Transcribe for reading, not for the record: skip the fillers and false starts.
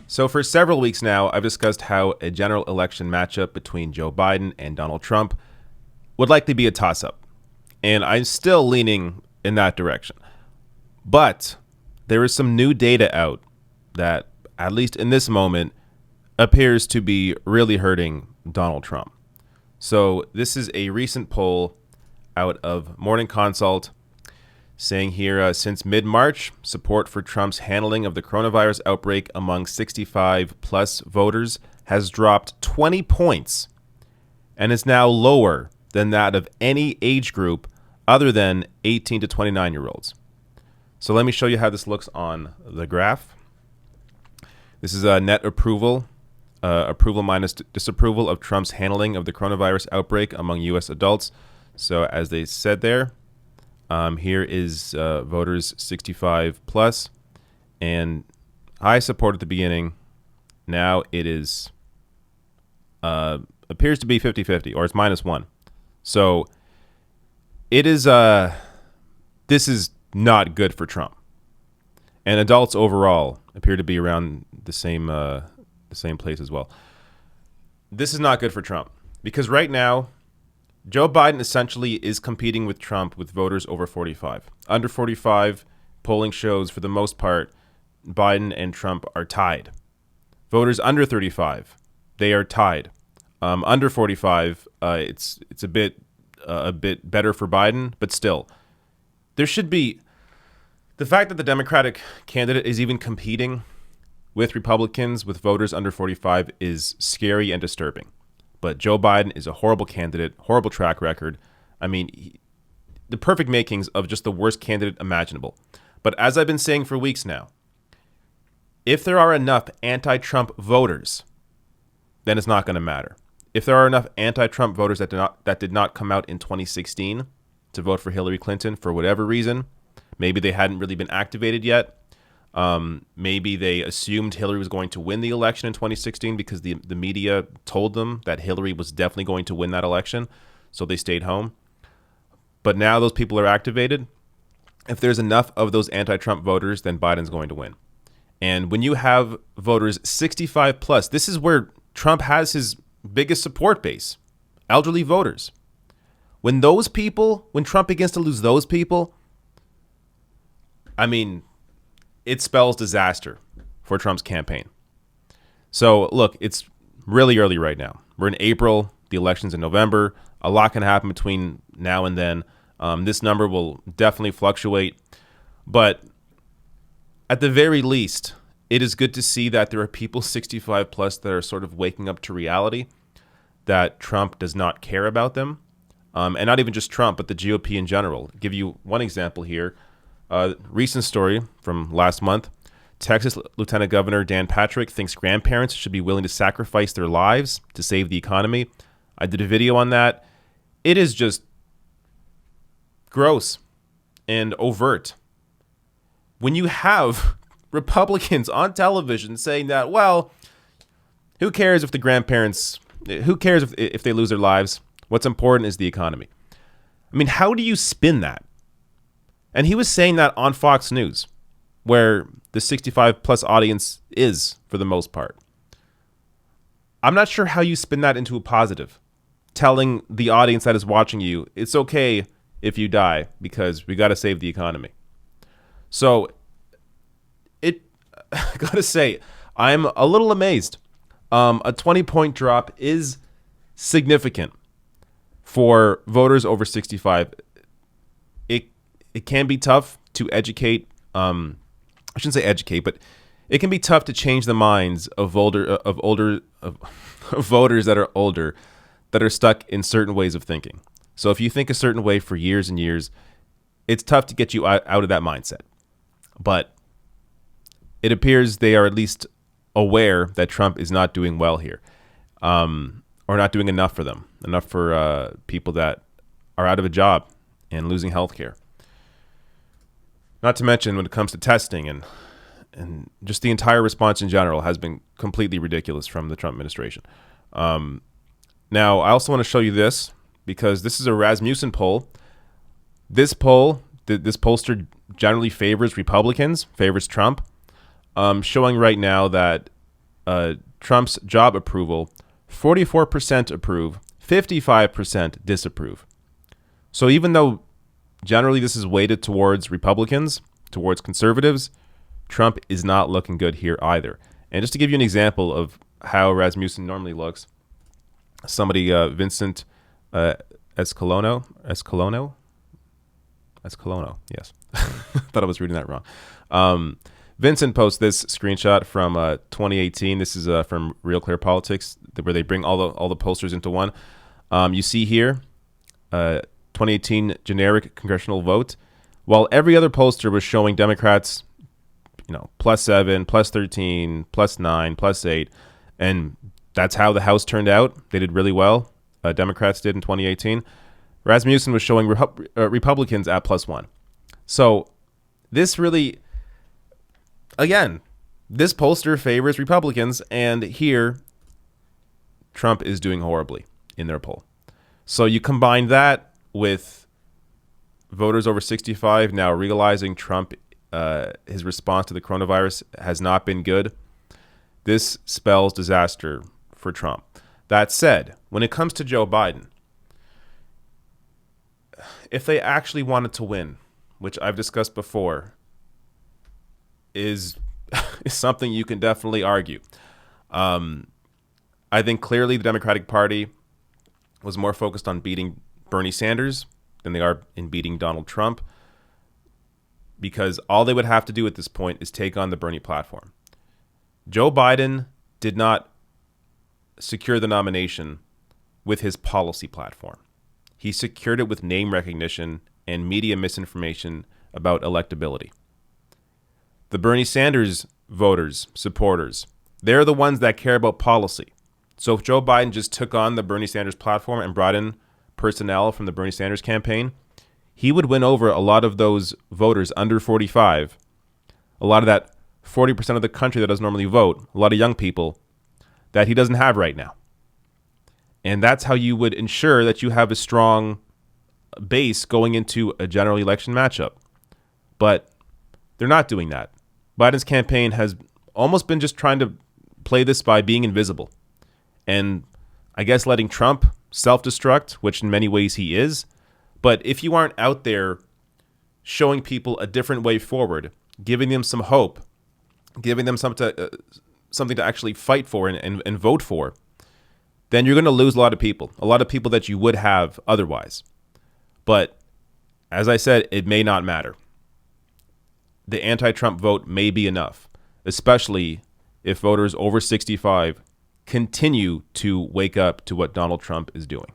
So for several weeks now, I've discussed how a general election matchup between Joe Biden and Donald Trump would likely be a toss-up. And I'm still leaning in that direction. But there is some new data out that, at least in this moment, appears to be really hurting Donald Trump. So this is a recent poll out of Morning Consult saying here, since mid-March, support for Trump's handling of the coronavirus outbreak among 65-plus voters has dropped 20 points and is now lower than that of any age group other than 18 to 29-year-olds. So let me show you how this looks on the graph. This is a net approval minus disapproval of Trump's handling of the coronavirus outbreak among U.S. adults. So as they said there, here is voters 65 plus, and high support at the beginning. Now it is appears to be 50-50, or it's -1. So it is this is not good for Trump, and adults overall appear to be around the same place as well. This is not good for Trump because right now Joe Biden essentially is competing with Trump with voters over 45. Under 45, polling shows for the most part, Biden and Trump are tied. Voters under 35, they are tied. Under 45, it's a bit better for Biden, but still, there should be the fact that the Democratic candidate is even competing with Republicans with voters under 45 is scary and disturbing. But Joe Biden is a horrible candidate, horrible track record. I mean, the perfect makings of just the worst candidate imaginable. But as I've been saying for weeks now, if there are enough anti-Trump voters, then it's not going to matter. If there are enough anti-Trump voters that did not come out in 2016 to vote for Hillary Clinton for whatever reason, maybe they hadn't really been activated yet. Maybe they assumed Hillary was going to win the election in 2016 because the media told them that Hillary was definitely going to win that election, so they stayed home. But now those people are activated. If there's enough of those anti-Trump voters, then Biden's going to win. And when you have voters 65 plus, this is where Trump has his biggest support base, elderly voters. When Trump begins to lose those people, I mean, it spells disaster for Trump's campaign. So, look, it's really early right now. We're in April. The election's in November. A lot can happen between now and then. This number will definitely fluctuate. But at the very least, it is good to see that there are people 65 plus that are sort of waking up to reality, that Trump does not care about them. And not even just Trump, but the GOP in general. I'll give you one example here. Recent story from last month. Texas Lieutenant Governor Dan Patrick thinks grandparents should be willing to sacrifice their lives to save the economy. I did a video on that. It is just gross and overt. When you have Republicans on television saying that, well, who cares if they lose their lives? What's important is the economy. I mean, how do you spin that? And he was saying that on Fox News, where the 65 plus audience is for the most part. I'm not sure how you spin that into a positive, telling the audience that is watching you, it's okay if you die because we got to save the economy. So I gotta say, I'm a little amazed. A 20-point drop is significant for voters over 65. It can be tough to educate. I shouldn't say educate, but it can be tough to change the minds of voters that are older, that are stuck in certain ways of thinking. So if you think a certain way for years and years, it's tough to get you out of that mindset. But it appears they are at least aware that Trump is not doing well here, or not doing enough for them, enough for people that are out of a job and losing health care. Not to mention when it comes to testing and just the entire response in general has been completely ridiculous from the Trump administration. Now, I also want to show you this because this is a Rasmussen poll. This pollster generally favors Republicans, favors Trump, showing right now that Trump's job approval, 44% approve, 55% disapprove. So even though generally this is weighted towards Republicans, towards conservatives, Trump is not looking good here either. And just to give you an example of how Rasmussen normally looks, somebody, Vincent Escalono, yes. Thought I was reading that wrong. Vincent posts this screenshot from 2018. This is from Real Clear Politics, where they bring all the posters into one. You see here, 2018 generic congressional vote. While every other poster was showing Democrats, +7, +13, +9, +8, and that's how the House turned out. They did really well. Democrats did in 2018. Rasmussen was showing Republicans at +1. So this really, again, this poster favors Republicans, and here Trump is doing horribly in their poll. So you combine that with voters over 65 now realizing Trump, his response to the coronavirus has not been good. This spells disaster for Trump. That said, when it comes to Joe Biden, if they actually wanted to win, which I've discussed before, is something you can definitely argue. I think clearly the Democratic Party was more focused on beating Bernie Sanders than they are in beating Donald Trump, because all they would have to do at this point is take on the Bernie platform. Joe Biden did not secure the nomination with his policy platform. He secured it with name recognition and media misinformation about electability. The Bernie Sanders voters, supporters, they're the ones that care about policy. So if Joe Biden just took on the Bernie Sanders platform and brought in personnel from the Bernie Sanders campaign, he would win over a lot of those voters under 45, a lot of that 40% of the country that doesn't normally vote, a lot of young people that he doesn't have right now. And that's how you would ensure that you have a strong base going into a general election matchup. But they're not doing that. Biden's campaign has almost been just trying to play this by being invisible. And I guess letting Trump self-destruct, which in many ways he is. But if you aren't out there showing people a different way forward, giving them some hope, giving them something to actually fight for and vote for, then you're going to lose a lot of people that you would have otherwise. But as I said, it may not matter. The anti-Trump vote may be enough, especially if voters over 65 continue to wake up to what Donald Trump is doing.